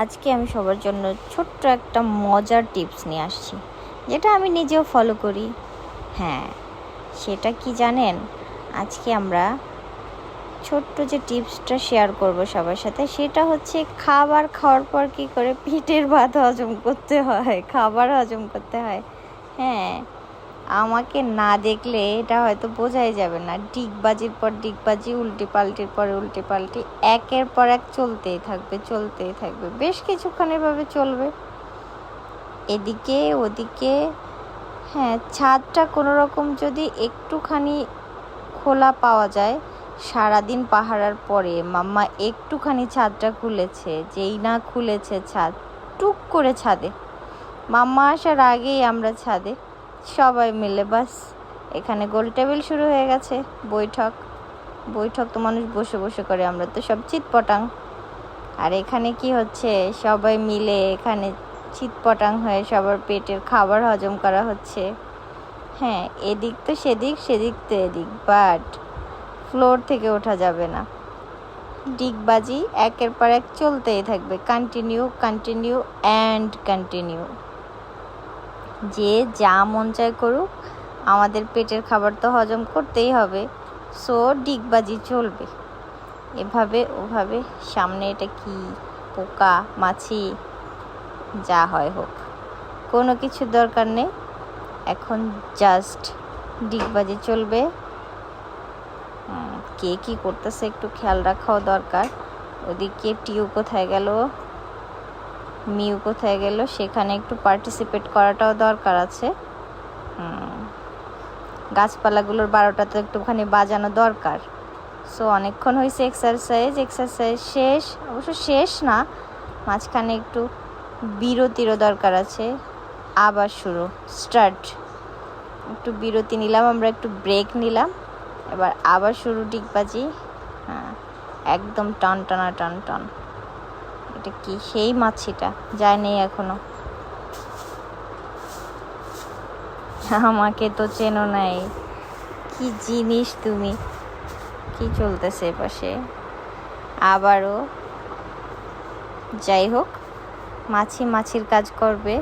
আজকে আমি সবার জন্য ছোট্ট একটা মজার টিপস নিয়ে আসছি, যেটা আমি নিজেও ফলো করি। হ্যাঁ, সেটা কি জানেন? আজকে আমরা ছোট্ট যে টিপসটা শেয়ার করব সবার সাথে, সেটা হচ্ছে খাবার খাওয়ার পর কী করে পেটের ভাত হজম করতে হয়, খাবার হজম করতে হয়। হ্যাঁ, আমাকে না দেখলে এটা হয়তো বোঝাই যাবে না। ডিগবাজির পর ডিগবাজি, উল্টে পাল্টির পরে উল্টে পাল্টি, একের পর এক চলতেই থাকবে, বেশ কিছুক্ষণ এভাবে চলবে, এদিকে ওদিকে। হ্যাঁ, ছাদটা কোনো রকম যদি একটুখানি খোলা পাওয়া যায়, সারাদিন পাহারার পরে মাম্মা একটুখানি ছাদটা খুলেছে, যেই না খুলেছে ছাদ, টুক করে ছাদে, মাম্মা আসার আগেই আমরা ছাদে সবাই মিলে, বাস এখানে গোল টেবিল শুরু হয়ে গেছে। বৈঠক তো মানুষ বসে বসে করে, আমরা তো সব চিৎপটাং। আর এখানে কি হচ্ছে, সবাই মিলে এখানে চিৎপটাং হয়ে সবার পেটের খাবার হজম করা হচ্ছে। হ্যাঁ, এদিক তো সেদিক, সেদিক তো এদিক, বাট ফ্লোর থেকে ওঠা যাবে না। ডিগবাজি একের পর এক চলতেই থাকবে, কন্টিনিউ অ্যান্ড কন্টিনিউ। যে যা মন চায় করুক, আমাদের পেটের খাবার তো হজম করতেই হবে, সো ডিগবাজি চলবে এভাবে ওভাবে। সামনে এটা কি পোকা মাছি, যা হয় হোক, কোনো কিছুর দরকার নেই, এখন জাস্ট ডিগবাজি চলবে। কে কী করতেছে একটু খেয়াল রাখাও দরকার। ওদিকে টিউ কোথায় গেল, মিউ কোথায় গেল, সেখানে একটু পার্টিসিপেট করাটাও দরকার আছে। গাছপালাগুলোর 12টা তো একটুখানি বাজানো দরকার। সো অনেকক্ষণ হয়েছে এক্সারসাইজ শেষ, অবশ্য শেষ না, মাঝখানে একটু বিরতিরও দরকার আছে। আবার শুরু, স্টার্ট। একটু বিরতি নিলাম, আমরা একটু ব্রেক নিলাম, এবার আবার শুরু ডিগবাজি। হ্যাঁ, একদম টান। এটা কি সেই মাছিটা যায় নেই এখনো, আমাকে তো চেনো নাই, কি জিনিস তুমি। কি চলতেছে এপাশে আবারও? যাই হোক, মাছির কাজ করবে,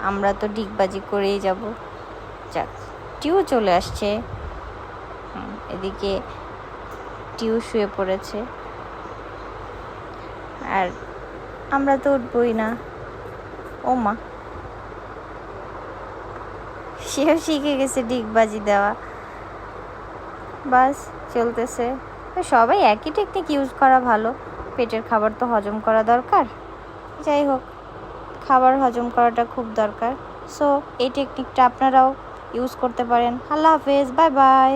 আমরা তো ডিগবাজি করেই যাব। যাক, টিউ চলে আসছে, এদিকে টিউ শুয়ে পড়েছে, আর আমরা তো উঠবই না। ও মা, সেও শিখে গেছে ডিগবাজি দেওয়া, বাস চলতেছে। সবাই একই টেকনিক ইউজ করা ভালো, পেটের খাবার তো হজম করা দরকার। যাই হোক, খাবার হজম করাটা খুব দরকার, সো এই টেকনিকটা আপনারাও ইউজ করতে পারেন। আল্লাহ হাফেজ, বাই বাই।